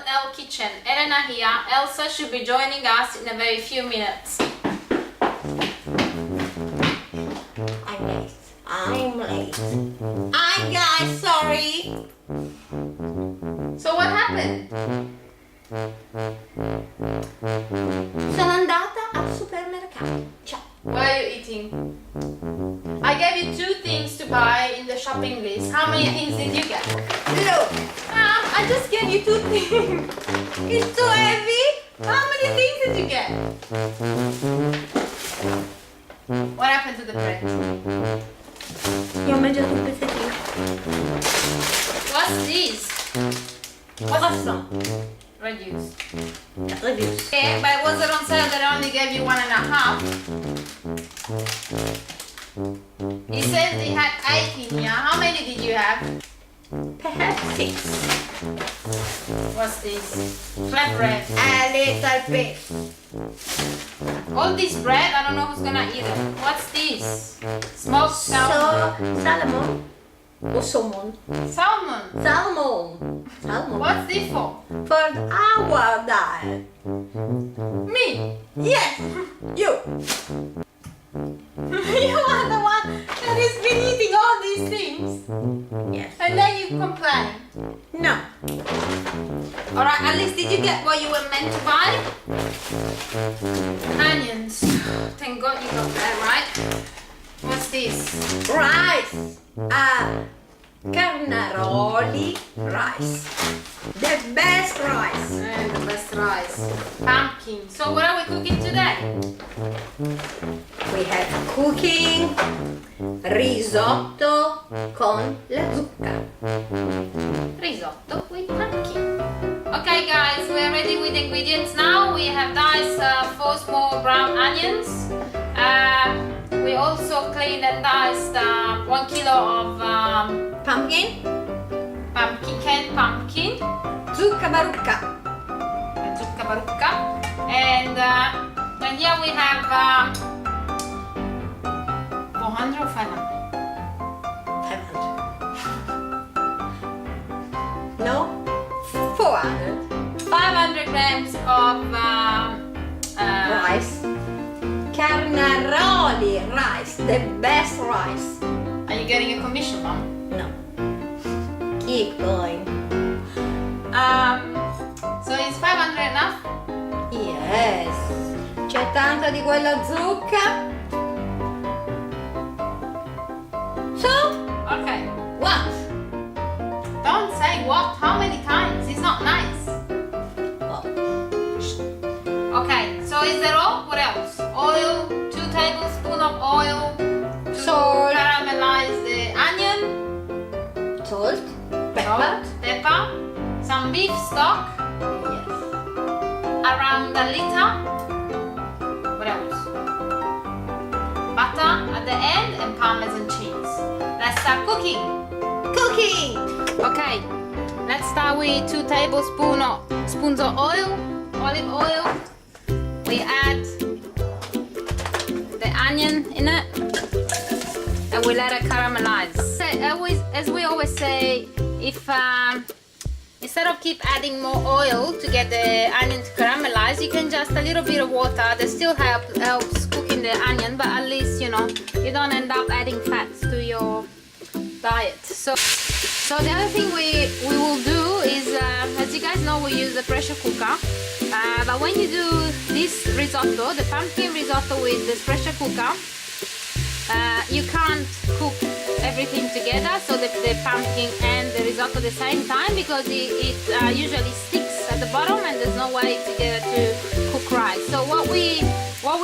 L Kitchen. Elena here. Elsa should be joining us in a very few minutes. I'm late. Hi guys, sorry. So what happened? Sono andata al supermercato. Ciao. What are you eating? I gave you 2 things to buy in the shopping list. How many things did you get? Look, I just gave you 2 things. it's too heavy. How many things did you get? What happened to the bread? Io ho mangiato un pezzettino. What's this? Croissant. Reduce. Reduce. Okay, but it wasn't on sale that I only gave you 1.5. He says he had 8 in here. How many did you have? Perhaps 6. What's this? Flatbread. A little bit. All this bread, I don't know who's gonna eat it. What's this? Smoked salmon. Salmon. Or salmon. Salmon. Salmon. Salmon. What's this for? For our diet. Me. Yes, you. You are the one that has been eating all these things. Yes. And then you complain. No. Alright, at least did you get what you were meant to buy? Onions. Thank God you got that, right? What's this? Rice. Carnaroli rice. The best rice. The best rice. Pumpkin. So what are we cooking today? We have cooking risotto con la zucca. Risotto with pumpkin. Okay guys, we are ready with the ingredients now. We have diced 4 small brown onions. We also cleaned and diced 1 kilo of Pumpkin. canned pumpkin. Zucca barucca. Zucca barucca. And here we have 400 or 500? 500. No? 400. 500 grams of Rice. Carnaroli rice. The best rice. Are you getting a commission, Mom? No. Keep going. So is 500 enough? Yes. C'è tanta di quella zucca. So, Okay. what? Don't say what, how many times? It's not nice. Oh. Okay, so is that all? What else? Oil, 2 tablespoons of oil to Salt. caramelize the onion, Salt. Pepper. pepper, some beef stock, Yes. around a liter. What else? Butter at the end and Parmesan cheese. Let's start cooking. Cooking. Okay, let's start with 2 tablespoons of oil, olive oil. We add the onion in it and we let it caramelize. As we always say, if instead of keep adding more oil to get the onion to caramelize, you can just a little bit of water that still helps cooking the onion, but at least you know you don't end up adding fats to your diet. So the other thing we will do is, as you guys know, we use a pressure cooker. But when you do this risotto, the pumpkin risotto with this pressure cooker, you can't cook everything together, so the pumpkin and the risotto at the same time, because it usually sticks at the bottom and there's no way together to cook rice. So what we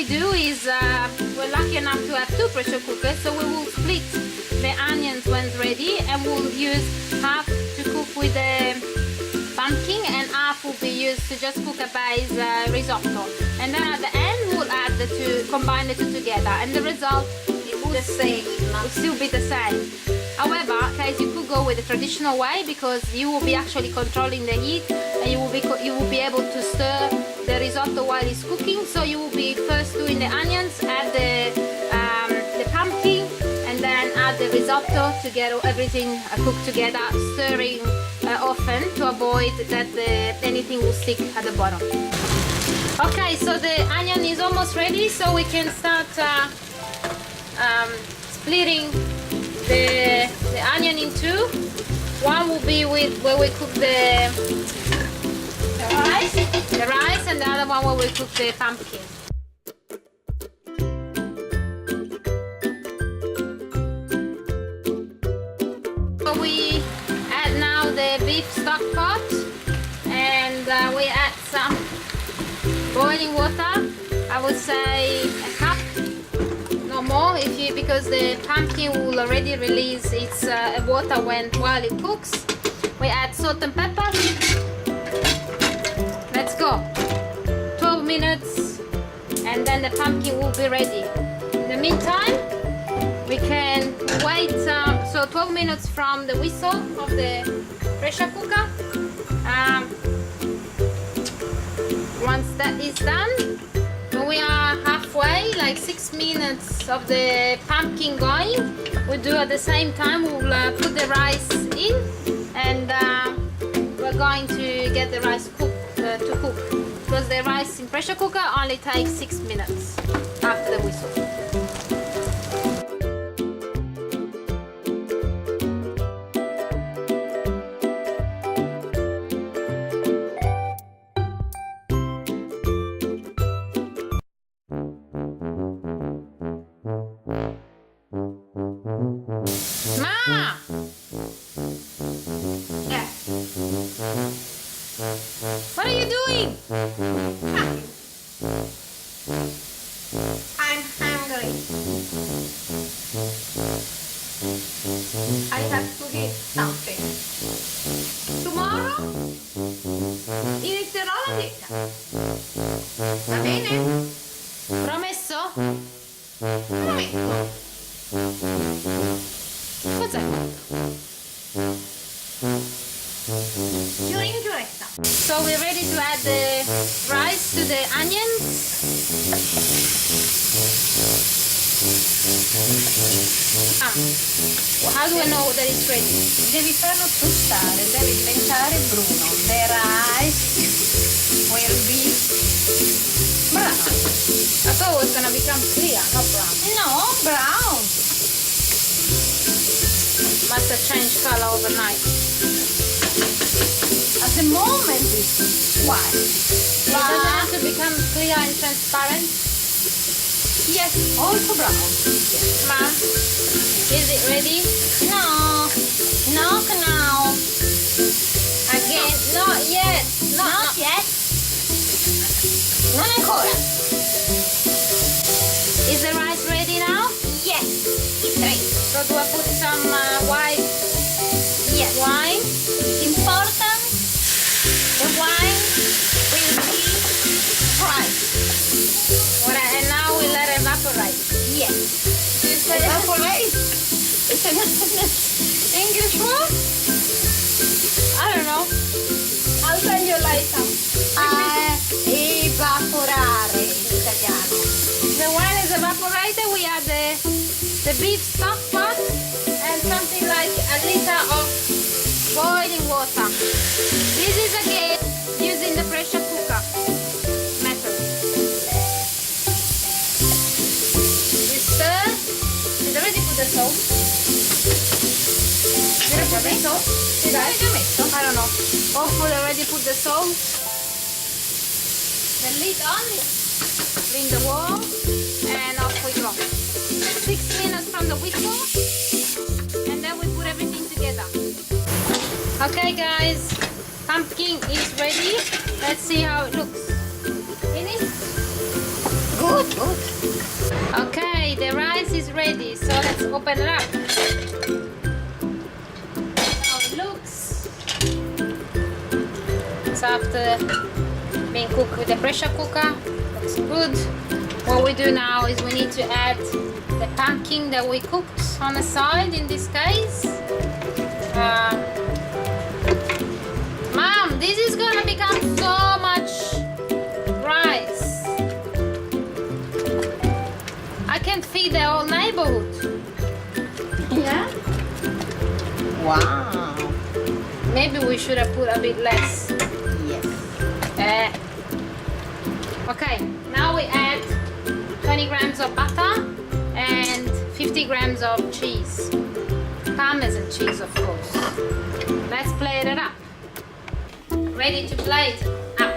do is, we're lucky enough to have 2 pressure cookers, so we will split the onions when it's ready, and we'll use half to cook with the pumpkin and half will be used to just cook a base risotto. And then at the end we'll add the 2, combine the 2 together, and the result will The same. still be the same. However, guys, you could go with the traditional way because you will be actually controlling the heat, and you will be able to stir the risotto while it's cooking. So you will be first doing the onions, add the pumpkin, and then add the risotto to get everything cooked together, stirring often to avoid that anything will stick at the bottom. Okay, so the onion is almost ready, so we can start splitting the onion in two. One will be with where we cook the rice, and the other one where we cook the pumpkin. So we add now the beef stock pot, and we add some boiling water. I would say a cup, no more, because the pumpkin will already release its water while it cooks. We add salt and pepper. Let's go. 12 minutes, and then the pumpkin will be ready. In the meantime, we can wait. So 12 minutes from the whistle of the pressure cooker. Once that is done, when we are halfway, like 6 minutes of the pumpkin going, we do at the same time, we'll put the rice in, and we're going to get the rice to cook, because the rice in pressure cooker only takes 6 minutes after the whistle. What are you doing? I'm hungry. I have to eat something. Tomorrow inizierò la dieta. Va bene? Promesso? Prometto. Cos'è? Giuro in giuretta. So we're ready to add the rice to the onions. How do I know that it's ready? Devi farlo tostare, deve diventare bruno. The rice will be brown. I thought it was gonna become clear, not brown. No, brown. Must have changed color overnight. At the moment it's white. It doesn't have to become clear and transparent. Yes, also brown. Yes. Mom, is it ready? No, not now. Again, not yet. Not yet. Non ancora. Is the rice ready now? Yes, it's ready. So do I put some white Yes. wine? Important. The wine will be fried. And now we let it evaporate. Yes. You say Evaporate. It's an English word? I don't know. I'll tell you later. Evaporare in italiano. The wine is evaporated. We add the beef stock pot and something like a liter of boiling water. This is again using the pressure cooker method. We stir. Did I already put the salt? Did I put the salt? Did I? I don't know. Hopefully I already put the salt. The lid on, clean the wall, and off we go. 6 minutes from the whistle, and then we put everything together. Okay guys, pumpkin is ready. Let's see how it looks. Finish? Good, good. Okay, the rice is ready, so let's open it up. How it looks. It's after being cooked with the pressure cooker. Looks good. What we do now is we need to add the pumpkin that we cooked on the side in this case. Mom, this is gonna become so much rice. I can feed the whole neighborhood. Yeah? Wow. Maybe we should have put a bit less. Yes. Okay, now we add 20 grams of butter and 50 grams of cheese. Parmesan cheese, of course. Let's plate it up. Ready to plate up.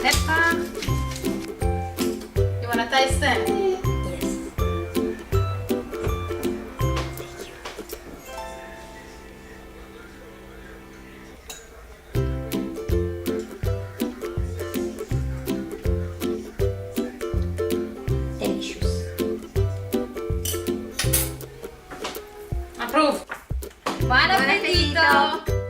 Pepper. You wanna taste it? Yes. Delicious. Approved. Buon appetito!